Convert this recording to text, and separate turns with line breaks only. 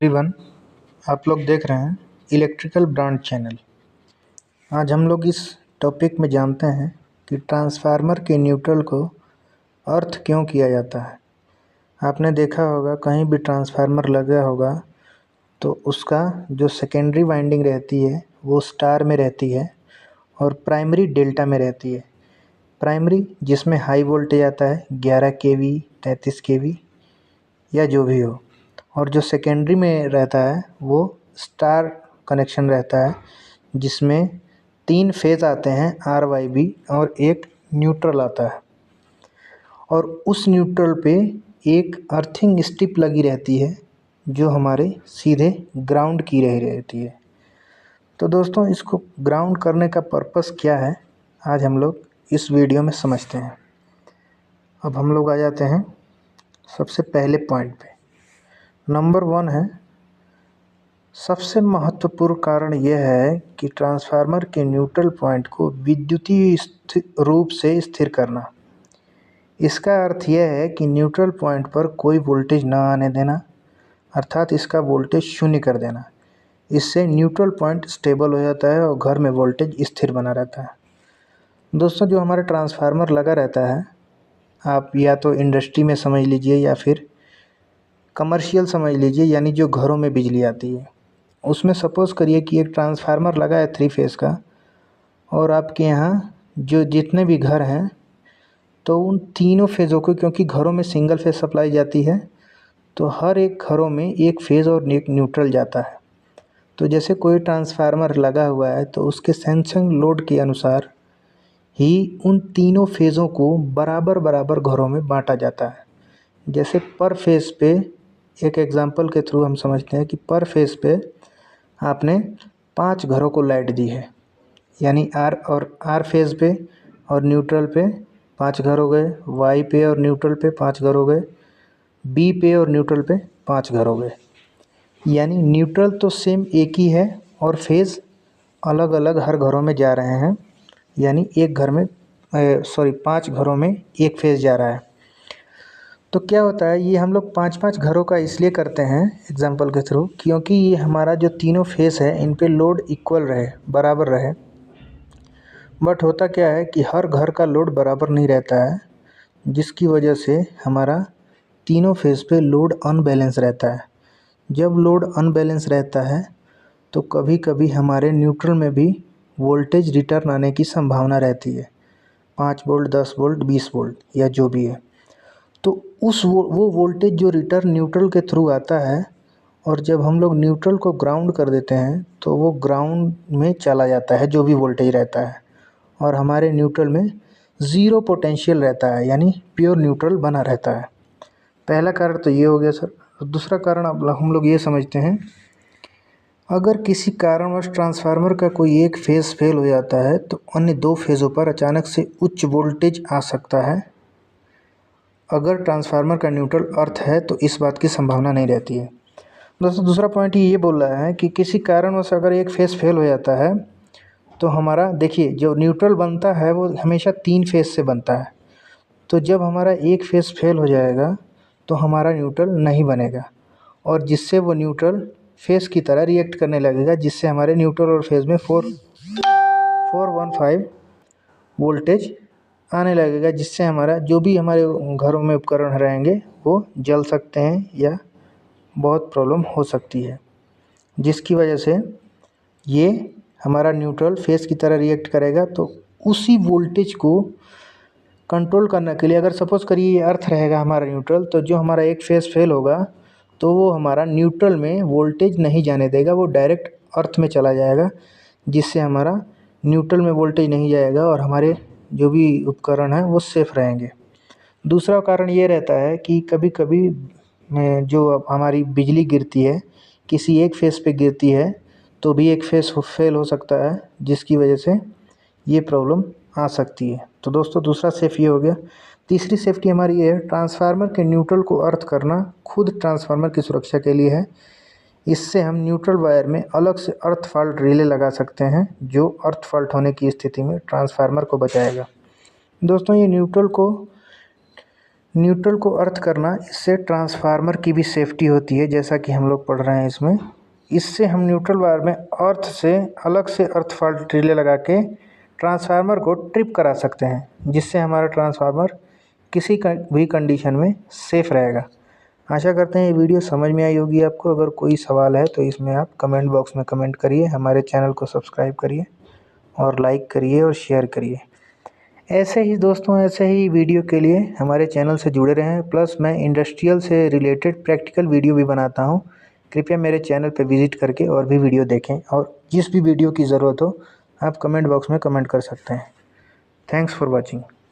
Everyone, आप लोग देख रहे हैं इलेक्ट्रिकल ब्रांड चैनल। आज हम लोग इस टॉपिक में जानते हैं कि ट्रांसफार्मर के न्यूट्रल को अर्थ क्यों किया जाता है। आपने देखा होगा कहीं भी ट्रांसफार्मर लगा होगा तो उसका जो सेकेंडरी वाइंडिंग रहती है वो स्टार में रहती है और प्राइमरी डेल्टा में रहती है। प्राइमरी जिसमें हाई वोल्टेज आता है 11 kV 33 kV या जो भी हो, और जो सेकेंडरी में रहता है वो स्टार कनेक्शन रहता है जिसमें 3 फेज़ आते हैं RYB और एक न्यूट्रल आता है और उस न्यूट्रल पे एक अर्थिंग स्ट्रिप लगी रहती है जो हमारे सीधे ग्राउंड की रही रहती है। तो दोस्तों, इसको ग्राउंड करने का पर्पस क्या है आज हम लोग इस वीडियो में समझते हैं। अब हम लोग आ जाते हैं सबसे पहले पॉइंट पे। नंबर 1 है, सबसे महत्वपूर्ण कारण यह है कि ट्रांसफार्मर के न्यूट्रल पॉइंट को विद्युतीय रूप से स्थिर करना। इसका अर्थ यह है कि न्यूट्रल पॉइंट पर कोई वोल्टेज न आने देना, अर्थात इसका वोल्टेज शून्य कर देना। इससे न्यूट्रल पॉइंट स्टेबल हो जाता है और घर में वोल्टेज स्थिर बना रहता है। दोस्तों, जो हमारा ट्रांसफार्मर लगा रहता है, आप या तो इंडस्ट्री में समझ लीजिए या फिर कमर्शियल समझ लीजिए, यानी जो घरों में बिजली आती है उसमें सपोज़ करिए कि एक ट्रांसफार्मर लगा है 3 फेज़ का और आपके यहाँ जो जितने भी घर हैं तो उन तीनों फेज़ों को, क्योंकि घरों में सिंगल फेज़ सप्लाई जाती है तो हर एक घरों में एक फेज़ और एक न्यूट्रल जाता है। तो जैसे कोई ट्रांसफार्मर लगा हुआ है तो उसके सैंक्शन लोड के अनुसार ही उन तीनों फेज़ों को बराबर बराबर घरों में बांटा जाता है। जैसे पर फेज़ पे, एक एग्जांपल के थ्रू हम समझते हैं कि पर फेज़ पे आपने 5 घरों को लाइट दी है, यानी आर फेज़ पे और न्यूट्रल पे 5 घर हो गए, वाई पे और न्यूट्रल पे 5 घर हो गए, बी पे और न्यूट्रल पे 5 घर हो गए। यानी न्यूट्रल तो सेम एक ही है और फेज़ अलग अलग हर घरों में जा रहे हैं, यानी एक घर में 5 घरों में एक फेज़ जा रहा है। तो क्या होता है, ये हम लोग 5-5 घरों का इसलिए करते हैं एग्जांपल के थ्रू, क्योंकि ये हमारा जो तीनों फेस है इन पे लोड इक्वल रहे, बराबर रहे। बट होता क्या है कि हर घर का लोड बराबर नहीं रहता है, जिसकी वजह से हमारा तीनों फेस पे लोड अनबैलेंस रहता है। जब लोड अनबैलेंस रहता है तो कभी कभी हमारे न्यूट्रल में भी वोल्टेज रिटर्न आने की संभावना रहती है, 5 वोल्ट 10 वोल्ट 20 वोल्ट या जो भी है। तो वो वोल्टेज जो रिटर्न न्यूट्रल के थ्रू आता है और जब हम लोग न्यूट्रल को ग्राउंड कर देते हैं तो वो ग्राउंड में चला जाता है जो भी वोल्टेज रहता है, और हमारे न्यूट्रल में ज़ीरो पोटेंशियल रहता है, यानी प्योर न्यूट्रल बना रहता है। पहला कारण तो ये हो गया सर। दूसरा कारण अब हम लोग ये समझते हैं, अगर किसी कारणवश ट्रांसफार्मर का कोई एक फेज़ फेल हो जाता है तो अन्य 2 फेज़ों पर अचानक से उच्च वोल्टेज आ सकता है। अगर ट्रांसफार्मर का न्यूट्रल अर्थ है तो इस बात की संभावना नहीं रहती है। दोस्तों, दूसरा पॉइंट ये बोल रहा है कि किसी कारणवश अगर एक फेज़ फेल हो जाता है तो हमारा, देखिए, जो न्यूट्रल बनता है वो हमेशा 3 फेज़ से बनता है। तो जब हमारा एक फेज़ फेल हो जाएगा तो हमारा न्यूट्रल नहीं बनेगा और जिससे वो न्यूट्रल फेज़ की तरह रिएक्ट करने लगेगा, जिससे हमारे न्यूट्रल और फेज़ में 415 वोल्टेज आने लगेगा, जिससे हमारा जो भी हमारे घरों में उपकरण रहेंगे वो जल सकते हैं या बहुत प्रॉब्लम हो सकती है, जिसकी वजह से ये हमारा न्यूट्रल फेज़ की तरह रिएक्ट करेगा। तो उसी वोल्टेज को कंट्रोल करने के लिए, अगर सपोज़ करिए ये अर्थ रहेगा हमारा न्यूट्रल, तो जो हमारा एक फेज़ फेल होगा तो वो हमारा न्यूट्रल में वोल्टेज नहीं जाने देगा, वो डायरेक्ट अर्थ में चला जाएगा, जिससे हमारा न्यूट्रल में वोल्टेज नहीं जाएगा और हमारे जो भी उपकरण हैं वो सेफ रहेंगे। दूसरा कारण ये रहता है कि कभी कभी जो हमारी बिजली गिरती है, किसी एक फेज़ पे गिरती है तो भी एक फेज़ फेल हो सकता है, जिसकी वजह से ये प्रॉब्लम आ सकती है। तो दोस्तों, दूसरा सेफ ये हो गया। तीसरी सेफ्टी हमारी ये है, ट्रांसफार्मर के न्यूट्रल को अर्थ करना खुद ट्रांसफार्मर की सुरक्षा के लिए है। इससे हम न्यूट्रल वायर में अलग से अर्थ फॉल्ट रिले लगा सकते हैं, जो अर्थ फॉल्ट होने की स्थिति में ट्रांसफार्मर को बचाएगा। दोस्तों, ये न्यूट्रल को अर्थ करना, इससे ट्रांसफार्मर की भी सेफ्टी होती है, जैसा कि हम लोग पढ़ रहे हैं इसमें। इससे हम न्यूट्रल वायर में अर्थ से अलग से अर्थ फॉल्ट रिले लगा के ट्रांसफार्मर को ट्रिप करा सकते हैं, जिससे हमारा ट्रांसफार्मर किसी भी कंडीशन में सेफ रहेगा। आशा करते हैं ये वीडियो समझ में आई होगी आपको। अगर कोई सवाल है तो इसमें आप कमेंट बॉक्स में कमेंट करिए। हमारे चैनल को सब्सक्राइब करिए और लाइक करिए और शेयर करिए। ऐसे ही दोस्तों, ऐसे ही वीडियो के लिए हमारे चैनल से जुड़े रहें। प्लस मैं इंडस्ट्रियल से रिलेटेड प्रैक्टिकल वीडियो भी बनाता हूँ। कृपया मेरे चैनल पर विजिट करके और भी वीडियो देखें, और जिस भी वीडियो की ज़रूरत हो आप कमेंट बॉक्स में कमेंट कर सकते हैं। Thanks for watching.